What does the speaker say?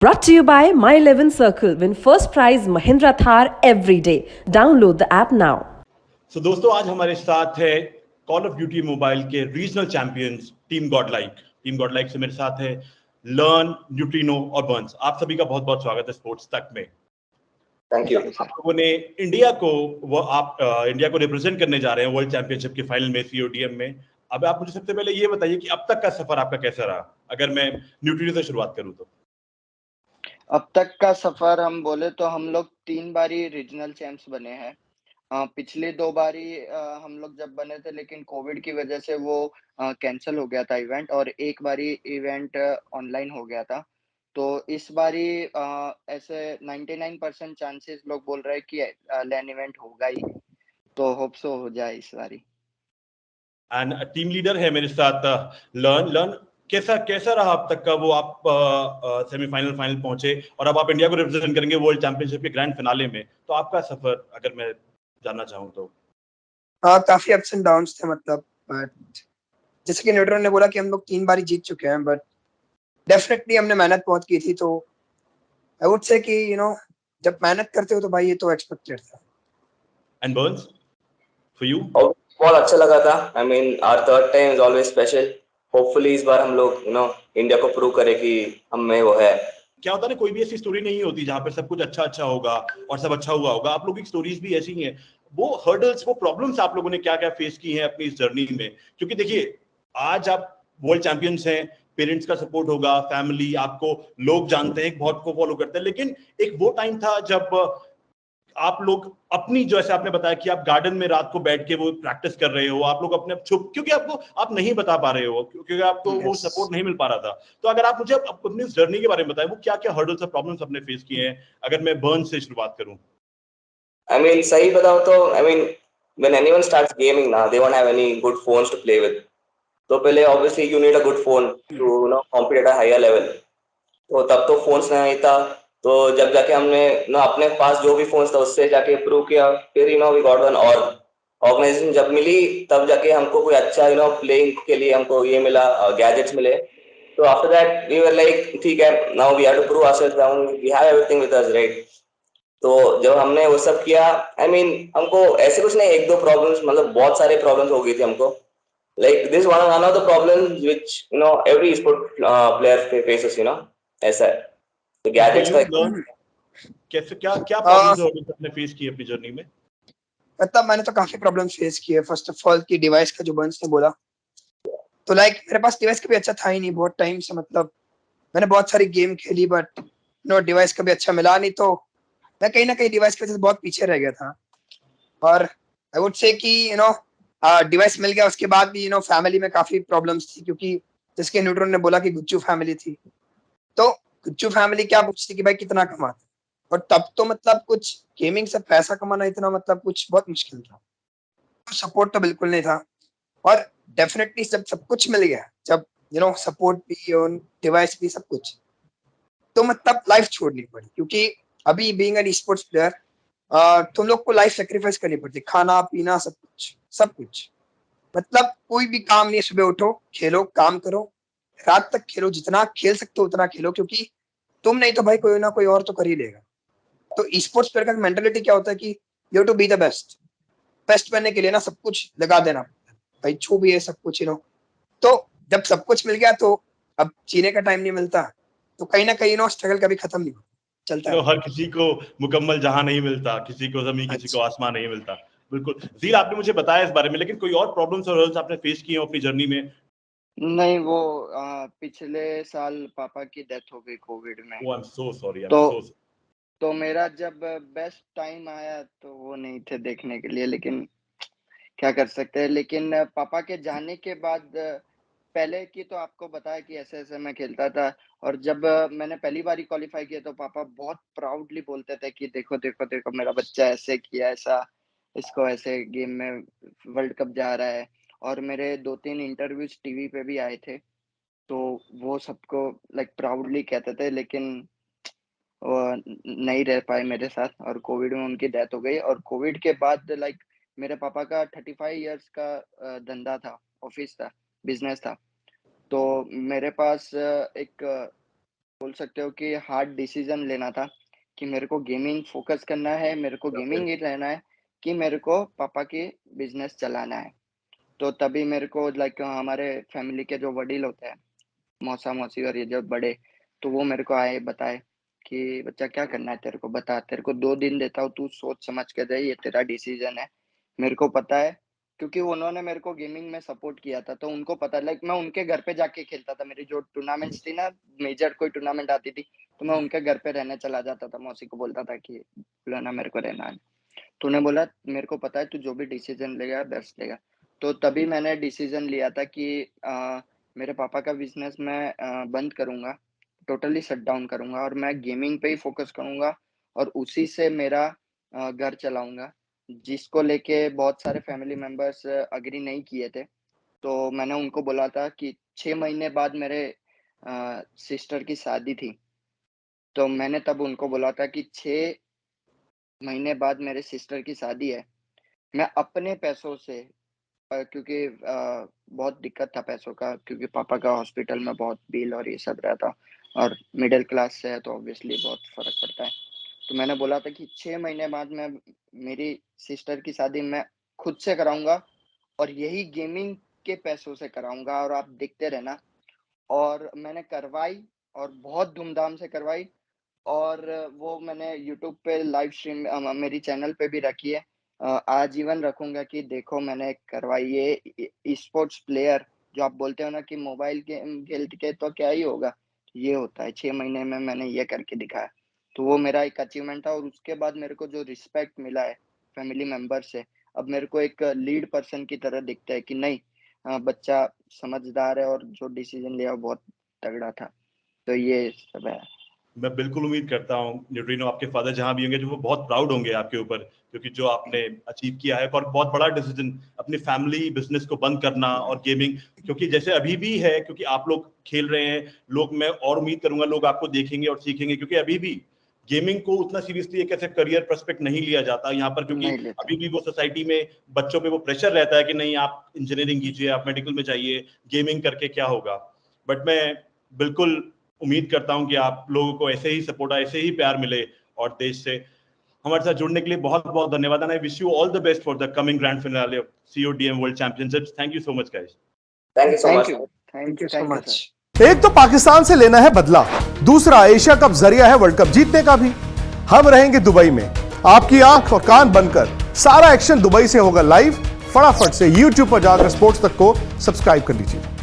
Brought to you by My 11 Circle. Win first prize Mahindra Thar every day. Download the app now. So दोस्तों आज हमारे साथ है call of duty mobile के regional champions team Godlike से मेरे साथ है लर्न, न्यूट्रिनो और बर्न्स। आप सभी का बहुत बहुत स्वागत है स्पोर्ट्स तक में। Thank you. आप लोगों ने इंडिया को रिप्रेजेंट करने जा रहे हैं वर्ल्ड चैंपियनशिप के फाइनल में सीओटीएम में। अब आप मुझे सबसे पहले ये बताइए कि अब तक का सफर आपका कैसा रहा, अगर मैं न्यूट्रिनो से शुरुआत करूं तो। अब तक का सफर हम बोले तो हम लोग 3 बारी रीजनल चैंप्स बने हैं। पिछली 2 बारी हम लोग जब बने थे लेकिन कोविड की वजह से वो कैंसल हो गया था इवेंट, और एक बारी इवेंट ऑनलाइन हो गया था। तो इस बारी ऐसे 99% चांसेस लोग बोल रहे हैं कि लैन इवेंट होगा ही, तो होप सो हो जाए इस बारी। एंड टीम लीडर है मेरे साथ लर्न कैसा रहा अब तक का वो, आप सेमीफाइनल फाइनल पहुंचे और अब आप इंडिया को रिप्रेजेंट करेंगे वर्ल्ड चैंपियनशिप के ग्रैंड फिनाले में, तो आपका सफर अगर मैं जानना चाहूँ तो। काफी अप्स एंड डाउन्स थे, मतलब बट जैसे कि न्यूट्रॉन ने बोला कि हम लोग 3 बारी जीत चुके हैं, बट डेफिनेटली हमने मेहनत बहुत की थी। तो आई वुड से कि जब मेहनत करते हो तो भाई ये तो एक्सपेक्टेड था। And burns for you? बहुत अच्छा लगा था। I mean our third time is always special. Hopefully इस बार हम लोग इंडिया को प्रूव करें कि हम में वो है। क्या होता है ना, कोई भी ऐसी स्टोरी नहीं होती जहाँ पे सब कुछ अच्छा होगा और सब अच्छा हुआ होगा। आप लोगों की स्टोरीज भी ऐसी ही हैं। वो हर्डल्स, वो प्रॉब्लम्स आप लोगों ने क्या क्या फेस की हैं अपनी इस जर्नी में? क्योंकि देखिए आज आप वर्ल्ड चैंपियंस हैं, पेरेंट्स का सपोर्ट होगा, फैमिली, आपको लोग जानते हैं, बहुत को फॉलो करते हैं, लेकिन एक वो टाइम था जब आप लोग अपनी, जैसे आपने बताया कि आप गार्डन में रात को बैठ के वो प्रैक्टिस कर रहे हो, आप लोग अपने छुप, क्योंकि आप नहीं बता पा रहे हो, क्योंकि आपको वो सपोर्ट नहीं मिल पा रहा था। तो अगर आप मुझे अपनी जर्नी के बारे में बताएं, वो क्या क्या हर्डल्स और प्रॉब्लम्स आपने फेस किए हैं, अगर मैं बर्न से शुरुआत करूं। आई मीन सही बताओ तो I mean when anyone starts gaming ना, they won't have any good phones to play with. तो पहले obviously you need a good phone to compete at a higher level. तो तब तो फोन्स नहीं था। तो जब जाके हमने अपने पास जो भी फोन्स था उससे जाके प्रूव किया, फिर वी गॉट वन। और ऑर्गेनाइजेशन जब मिली तब जाके हमको कोई अच्छा प्लेइंग के लिए हमको ये मिला, गैजेट्स मिले। तो after that we were like ठीक है, now we have to prove ourselves, we have everything with us, right. तो जब हमने वो सब किया, आई मीन हमको ऐसे कुछ नहीं, एक दो प्रॉब्लम्स, मतलब बहुत सारे प्रॉब्लम्स हो गई थी हमको। Like this one of the problems which every sport player faces, ऐसा है। तो गैजेट्स का कैसे क्या क्या प्रॉब्लम्स आपने फेस की अपनी जर्नी में? मतलब मैंने तो काफी प्रॉब्लम्स फेस किए। फर्स्ट ऑफ ऑल की डिवाइस का, जो बंस ने बोला, तो लाइक मेरे पास डिवाइस कभी अच्छा था ही नहीं बहुत टाइम से। मतलब मैंने बहुत सारी गेम खेली बट डिवाइस कभी अच्छा मिला नहीं, तो मैं कहीं ना कहीं डिवाइस की वजह से बहुत पीछे रह गया था। और आई वुड से कि डिवाइस मिल गया उसके बाद भी फैमिली में काफी प्रॉब्लम्स थी, क्योंकि जिसके न्यूट्रॉन ने बोला कि गुच्चू फैमिली थी, तो गुच्चू फैमिली क्या पूछती कि भाई कितना कमाते, और तब तो मतलब कुछ गेमिंग से पैसा कमाना इतना मतलब कुछ बहुत मुश्किल था। तो सपोर्ट तो बिल्कुल नहीं था। और डेफिनेटली जब सब कुछ मिल गया, जब सपोर्ट भी और डिवाइस भी सब कुछ, तो मतलब लाइफ छोड़नी पड़ी। क्योंकि अभी बीइंग एन स्पोर्ट्स प्लेयर तुम लोग को लाइफ सेक्रीफाइस करनी पड़ती, खाना पीना सब कुछ। मतलब कोई भी काम नहीं, सुबह उठो, खेलो, काम करो, रात तक खेलो, जितना खेल सकते हो उतना खेलो, क्योंकि तुम नहीं तो भाई कोई ना कोई और तो कर ही लेगा। तो स्पोर्ट्स प्लेयर का मेंटालिटी क्या होता है कि you to be the best बनने के लिए ना सब कुछ लगा देना भाई, जो भी है सब कुछ तो जब सब कुछ मिल गया तो अब जीने का टाइम नहीं मिलता, तो कहीं ना कहीं स्ट्रगल कभी खत्म नहीं होता, चलता है। हर किसी को मुकम्मल जहां नहीं मिलता, किसी को जमीन, किसी को आसमान नहीं मिलता। बिल्कुल जील, आपने मुझे बताया इस बारे में, लेकिन कोई और प्रॉब्लम्स और हर्डल्स आपने फेस किए हो अपनी जर्नी में? नहीं, वो पिछले साल पापा की डेथ हो गई कोविड में। Oh, I'm so sorry, I'm तो so sorry. तो मेरा जब बेस्ट टाइम आया तो वो नहीं थे देखने के लिए, लेकिन क्या कर सकते हैं। लेकिन पापा के जाने के बाद पहले की तो आपको बताया कि ऐसे-ऐसे मैं खेलता था, और जब मैंने पहली बारी क्वालीफाई किया तो पापा बहुत प्राउडली बोलते थे कि देखो, देखो, देखो मेरा बच्चा ऐसे किया, ऐसा, इसको ऐसे गेम में वर्ल्ड कप जा रहा है। और मेरे 2-3 इंटरव्यूज़ टीवी पे भी आए थे, तो वो सबको लाइक प्राउडली कहते थे। लेकिन वो नहीं रह पाए मेरे साथ, और कोविड में उनकी डेथ हो गई। और कोविड के बाद लाइक मेरे पापा का 35 इयर्स का धंधा था, ऑफिस था, बिजनेस था। तो मेरे पास एक बोल सकते हो कि हार्ड डिसीजन लेना था कि मेरे को गेमिंग फोकस करना है, मेरे को गेमिंग ही रहना है कि मेरे को पापा की बिजनेस चलाना है। तो तभी मेरे को लाइक हमारे फैमिली के जो वडील होते हैं, मौसा मौसी और ये जो बड़े, तो वो मेरे को आए बताए कि बच्चा क्या करना है तेरे को, बता, तेरे को 2 दिन देता हूँ, तू सोच समझ के दे, ये तेरा डिसीजन है। मेरे को पता है क्योंकि उन्होंने मेरे को गेमिंग में सपोर्ट किया था, तो उनको पता है, लाइक मैं उनके घर पे जाके खेलता था। मेरी जो टूर्नामेंट्स थी ना, मेजर कोई टूर्नामेंट आती थी, तो मैं उनके घर पे रहने चला जाता था। मौसी को बोलता था कि बुलाना, मेरे को रहना है। तो उन्होंने बोला मेरे को पता है तू जो भी डिसीजन लेगा बेस्ट लेगा। तो तभी मैंने डिसीजन लिया था कि मेरे पापा का बिजनेस मैं बंद करूंगा, टोटली शट डाउन करूंगा और मैं गेमिंग पे ही फोकस करूंगा और उसी से मेरा घर चलाऊंगा, जिसको लेके बहुत सारे फैमिली मेंबर्स अग्री नहीं किए थे। तो मैंने उनको बोला था कि 6 महीने बाद मेरे सिस्टर की शादी थी, तो मैंने तब उनको बोला था कि 6 महीने बाद मेरे सिस्टर की शादी है, मैं अपने पैसों से क्योंकि बहुत दिक्कत था पैसों का, क्योंकि पापा का हॉस्पिटल में बहुत बिल और ये सब रहता और मिडिल क्लास से है तो ऑब्वियसली बहुत फ़र्क पड़ता है। तो मैंने बोला था कि 6 महीने बाद मैं मेरी सिस्टर की शादी मैं खुद से कराऊँगा और यही गेमिंग के पैसों से कराऊँगा और आप देखते रहना। और मैंने करवाई और बहुत धूमधाम से करवाई और वो मैंने यूट्यूब पे लाइव स्ट्रीम मेरी चैनल पे भी रखी है। आजीवन रखूँगा कि देखो मैंने करवाई ये ई स्पोर्ट्स प्लेयर, जो आप बोलते हो ना कि मोबाइल गेम खेल के तो क्या ही होगा, ये होता है। 6 महीने में मैंने ये करके दिखाया। तो वो मेरा एक अचीवमेंट था और उसके बाद मेरे को जो रिस्पेक्ट मिला है फैमिली मेंबर से, अब मेरे को एक लीड पर्सन की तरह दिखता है कि नहीं, बच्चा समझदार है और जो डिसीजन लिया वो बहुत तगड़ा था। तो ये सब है। मैं बिल्कुल उम्मीद करता हूँ न्यूट्रिनो आपके फादर जहां भी होंगे जो वो बहुत प्राउड होंगे आपके ऊपर, क्योंकि जो आपने अचीव किया है और बहुत बड़ा डिसीजन अपनी फैमिली बिजनेस को बंद करना और गेमिंग, क्योंकि जैसे अभी भी है, क्योंकि आप लोग खेल रहे हैं, लोग, मैं और उम्मीद करूंगा लोग आपको देखेंगे और सीखेंगे, क्योंकि अभी भी गेमिंग को उतना सीरियसली एक ऐसे करियर पर्सपेक्ट नहीं लिया जाता यहाँ पर, क्योंकि नहीं लेते। अभी भी वो सोसाइटी में बच्चों पे वो प्रेशर रहता है कि नहीं आप इंजीनियरिंग कीजिए, आप मेडिकल में जाइए, गेमिंग करके क्या होगा। बट मैं बिल्कुल उम्मीद करता हूं कि आप लोगों को ऐसे ही सपोर्ट, ऐसे ही प्यार मिले और देश से। हमारे साथ जुड़ने के लिए बहुत बहुत धन्यवाद and I wish you all the best for the coming grand finale of CODM world championships. Thank you so much guys. Thank you so thank much. You, thank you so thank you much. Sir. एक तो पाकिस्तान से लेना है बदला, दूसरा Asia cup जरिया है world cup जीतने का भी। हम रहेंगे दुबई में, आपकी आंख और कान बनकर सारा एक्शन दुबई से होगा लाइव। फटाफट से YouTube पर जाकर स्पोर्ट्स तक को सब्सक्राइब कर लीजिए।